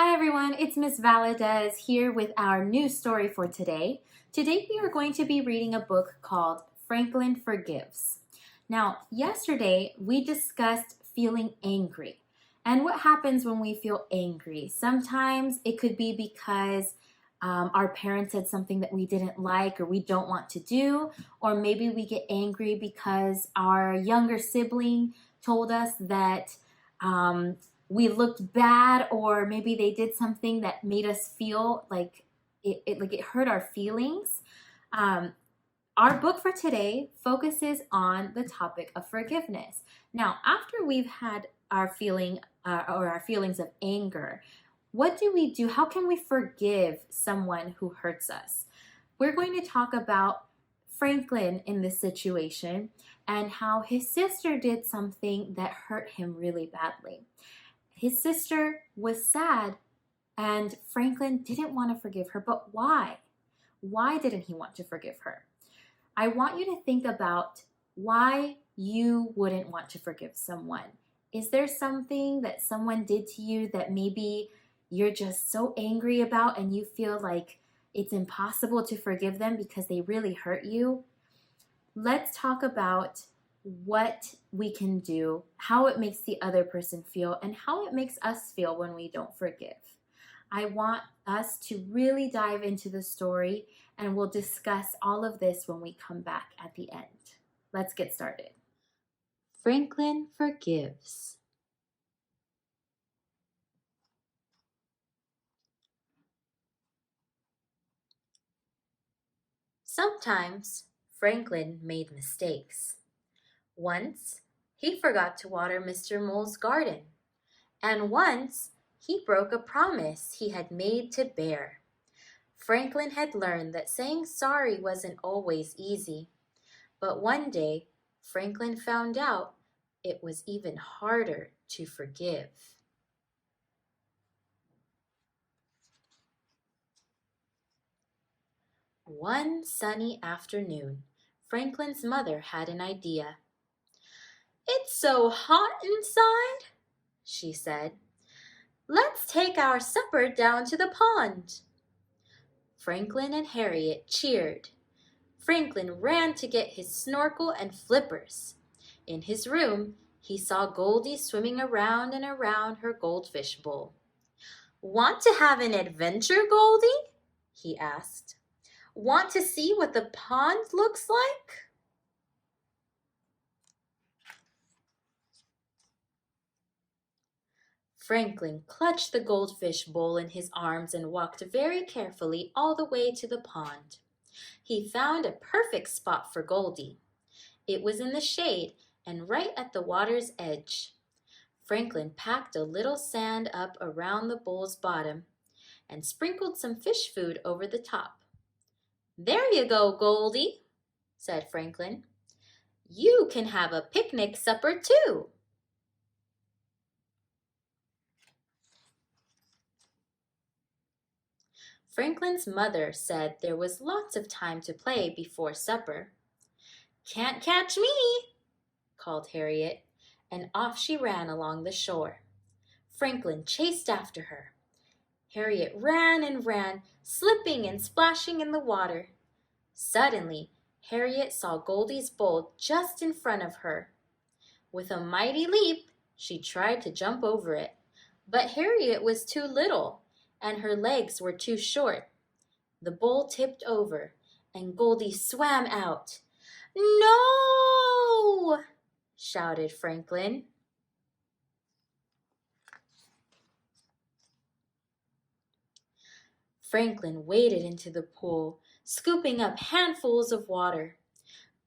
Hi everyone, it's Miss Valadez here with our new story for today. Today we are going to be reading a book called Franklin Forgives. Now, yesterday we discussed feeling angry and what happens when we feel angry. Sometimes it could be because our parents said something that we didn't like or we don't want to do, or maybe we get angry because our younger sibling told us that um, we looked bad, or maybe they did something that made us feel like it hurt our feelings. Um, our book for today focuses on the topic of forgiveness. Now, after we've had our feeling or our feelings of anger, what do we do? How can we forgive someone who hurts us? We're going to talk about Franklin in this situation and how his sister did something that hurt him really badly. His sister was sad, and Franklin didn't want to forgive her, but why? Why didn't he want to forgive her? I want you to think about why you wouldn't want to forgive someone. Is there something that someone did to you that maybe you're just so angry about and you feel like it's impossible to forgive them because they really hurt you? Let's talk about what we can do, how it makes the other person feel, and how it makes us feel when we don't forgive. I want us to really dive into the story, and we'll discuss all of this when we come back at the end. Let's get started. Franklin forgives. Sometimes Franklin made mistakes. Once, he forgot to water Mr. Mole's garden, and once he broke a promise he had made to Bear. Franklin had learned that saying sorry wasn't always easy, but one day Franklin found out it was even harder to forgive. One sunny afternoon, Franklin's mother had an idea. "It's so hot inside," she said. "Let's take our supper down to the pond." Franklin and Harriet cheered. Franklin ran to get his snorkel and flippers. In his room, he saw Goldie swimming around and around her goldfish bowl. "Want to have an adventure, Goldie?" he asked. "Want to see what the pond looks like?" Franklin clutched the goldfish bowl in his arms and walked very carefully all the way to the pond. He found a perfect spot for Goldie. It was in the shade and right at the water's edge. Franklin packed a little sand up around the bowl's bottom and sprinkled some fish food over the top. "There you go, Goldie," said Franklin. "You can have a picnic supper too." Franklin's mother said there was lots of time to play before supper. "Can't catch me," called Harriet, and off she ran along the shore. Franklin chased after her. Harriet ran and ran, slipping and splashing in the water. Suddenly, Harriet saw Goldie's bowl just in front of her. With a mighty leap, she tried to jump over it, but Harriet was too little, and her legs were too short. The bowl tipped over, and Goldie swam out. "No!" shouted Franklin. Franklin waded into the pool, scooping up handfuls of water.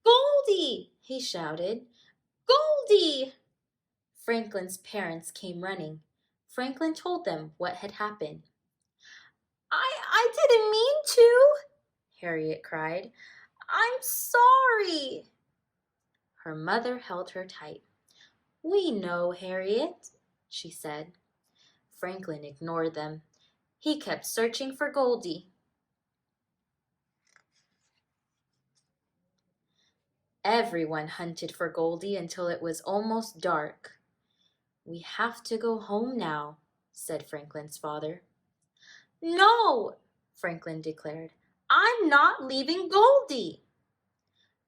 "Goldie!" he shouted. "Goldie!" Franklin's parents came running. Franklin told them what had happened. I didn't mean to," Harriet cried. "I'm sorry." Her mother held her tight. "We know, Harriet," she said. Franklin ignored them. He kept searching for Goldie. Everyone hunted for Goldie until it was almost dark. "We have to go home now," said Franklin's father. No, Franklin declared. I'm not leaving Goldie.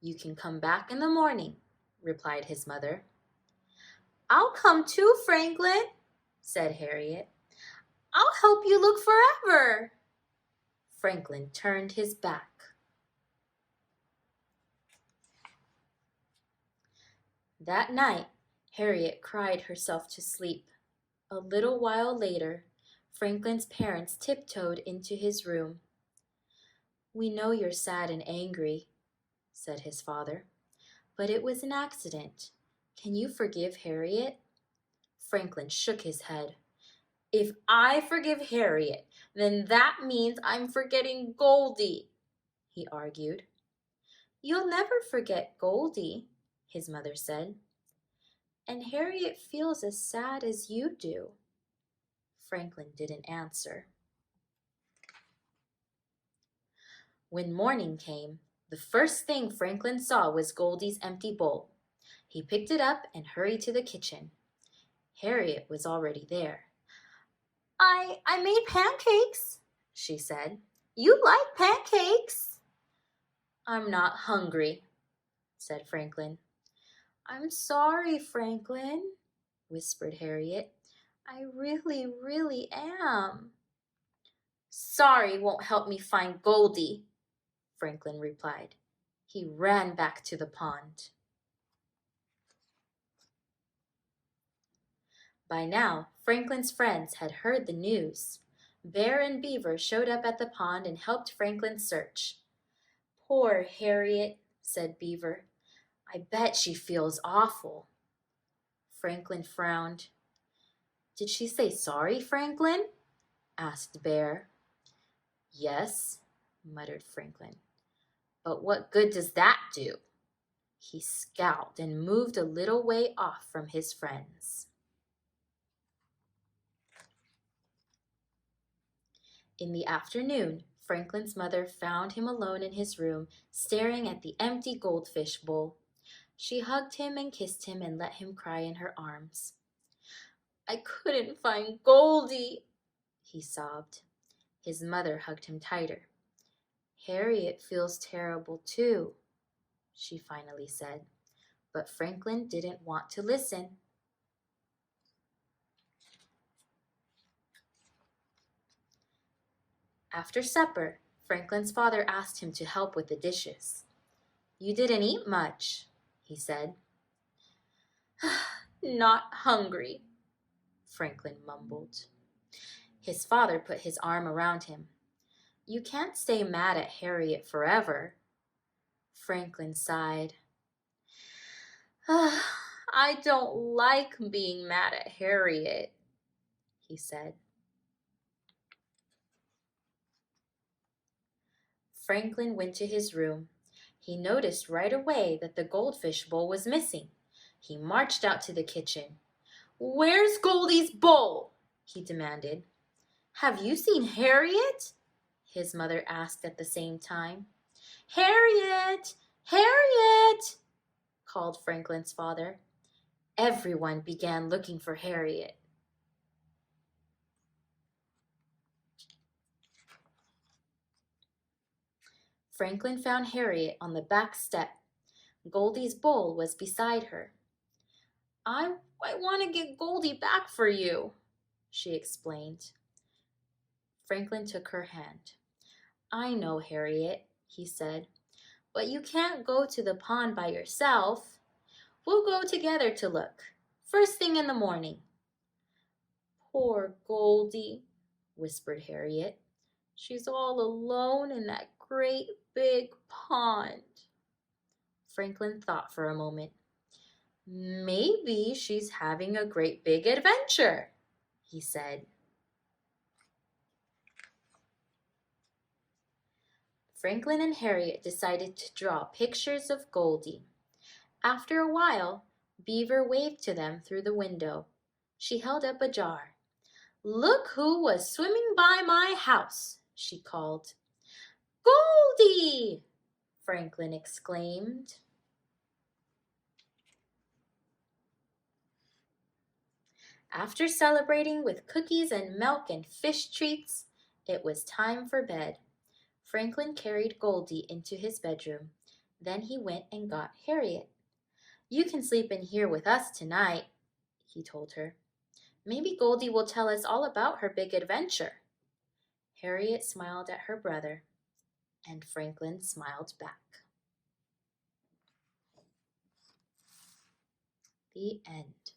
You can come back in the morning, replied his mother. I'll come too, Franklin, said Harriet. I'll help you look forever. Franklin turned his back. That night, Harriet cried herself to sleep. A little while later, Franklin's parents tiptoed into his room. We know you're sad and angry, said his father, but it was an accident. Can you forgive Harriet? Franklin shook his head. If I forgive Harriet, then that means I'm forgetting Goldie, he argued. You'll never forget Goldie, his mother said. And Harriet feels as sad as you do. Franklin didn't answer. When morning came, the first thing Franklin saw was Goldie's empty bowl. He picked it up and hurried to the kitchen. Harriet was already there. I made pancakes, she said. You like pancakes? I'm not hungry, said Franklin. I'm sorry, Franklin, whispered Harriet. I really, really am. Sorry won't help me find Goldie, Franklin replied. He ran back to the pond. By now, Franklin's friends had heard the news. Bear and Beaver showed up at the pond and helped Franklin search. Poor Harriet, said Beaver. I bet she feels awful. Franklin frowned. Did she say sorry, Franklin? Asked Bear. Yes, muttered Franklin. But what good does that do? He scowled and moved a little way off from his friends. In the afternoon, Franklin's mother found him alone in his room, staring at the empty goldfish bowl. She hugged him and kissed him and let him cry in her arms. I couldn't find Goldie, he sobbed. His mother hugged him tighter. Harriet feels terrible too, she finally said, but Franklin didn't want to listen. After supper, Franklin's father asked him to help with the dishes. You didn't eat much, he said. Not hungry, Franklin mumbled. His father put his arm around him. You can't stay mad at Harriet forever. Franklin sighed. I don't like being mad at Harriet, he said. Franklin went to his room. He noticed right away that the goldfish bowl was missing. He marched out to the kitchen. Where's Goldie's bowl? He demanded. Have you seen Harriet? His mother asked at the same time. Harriet! Harriet! Called Franklin's father. Everyone began looking for Harriet. Franklin found Harriet on the back step. Goldie's bowl was beside her. I want to get Goldie back for you, she explained. Franklin took her hand. I know, Harriet, he said, but you can't go to the pond by yourself. We'll go together to look, first thing in the morning. Poor Goldie, whispered Harriet. She's all alone in that great big pond. Franklin thought for a moment. Maybe she's having a great big adventure, he said. Franklin and Harriet decided to draw pictures of Goldie. After a while, Beaver waved to them through the window. She held up a jar. Look who was swimming by my house, she called. Goldie! Franklin exclaimed. After celebrating with cookies and milk and fish treats, it was time for bed. Franklin carried Goldie into his bedroom. Then he went and got Harriet. "You can sleep in here with us tonight," he told her. "Maybe Goldie will tell us all about her big adventure." Harriet smiled at her brother, and Franklin smiled back. The end.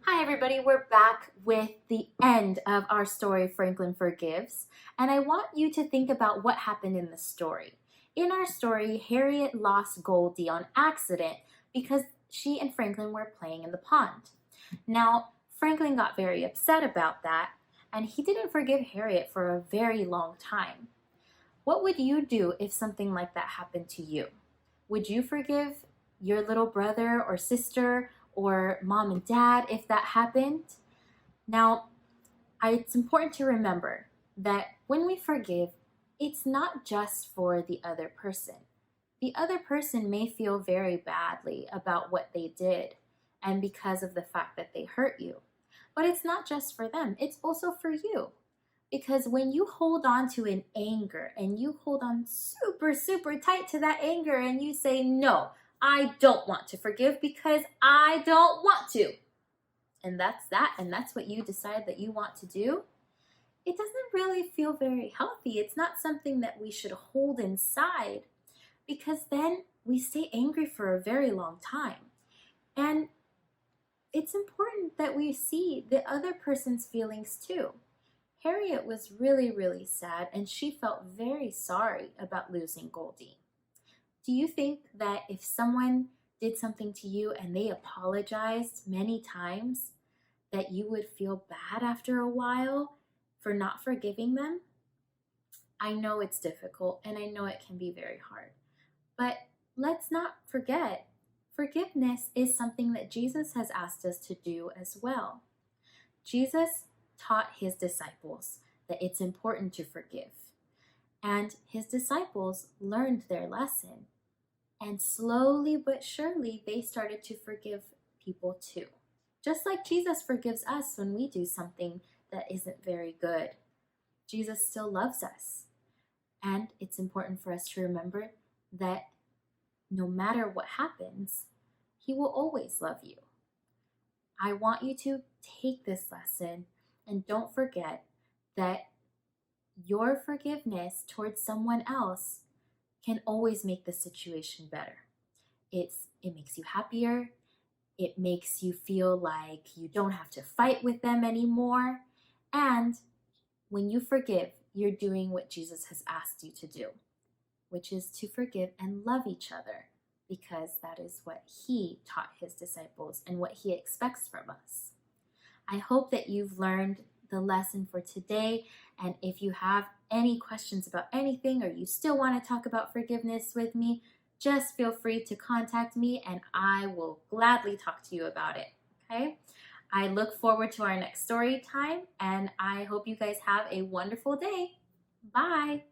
Hi everybody, we're back with the end of our story, Franklin Forgives, and I want you to think about what happened in the story. In our story, Harriet lost Goldie on accident because she and Franklin were playing in the pond. Now, Franklin got very upset about that, and he didn't forgive Harriet for a very long time. What would you do if something like that happened to you? Would you forgive your little brother or sister or mom and dad if that happened? Now, it's important to remember that when we forgive, it's not just for the other person. The other person may feel very badly about what they did and because of the fact that they hurt you. But it's not just for them, it's also for you. Because when you hold on to an anger and you hold on super, super tight to that anger and you say, "No, I don't want to forgive because I don't want to." And that's that, and that's what you decide that you want to do. It doesn't really feel very healthy. It's not something that we should hold inside because then we stay angry for a very long time. And it's important that we see the other person's feelings too. Harriet was really, really sad, and she felt very sorry about losing Goldie. Do you think that if someone did something to you and they apologized many times, that you would feel bad after a while for not forgiving them? I know it's difficult, and I know it can be very hard. But let's not forget, forgiveness is something that Jesus has asked us to do as well. Jesus taught his disciples that it's important to forgive. And his disciples learned their lesson. And slowly but surely, they started to forgive people too. Just like Jesus forgives us when we do something that isn't very good. Jesus still loves us. And it's important for us to remember that no matter what happens, he will always love you. I want you to take this lesson and don't forget that your forgiveness towards someone else can always make the situation better. It makes you happier. It makes you feel like you don't have to fight with them anymore. And when you forgive, you're doing what Jesus has asked you to do, which is to forgive and love each other, because that is what he taught his disciples and what he expects from us. I hope that you've learned the lesson for today, and if you have any questions about anything or you still want to talk about forgiveness with me, just feel free to contact me and I will gladly talk to you about it, okay? I look forward to our next story time, and I hope you guys have a wonderful day. Bye!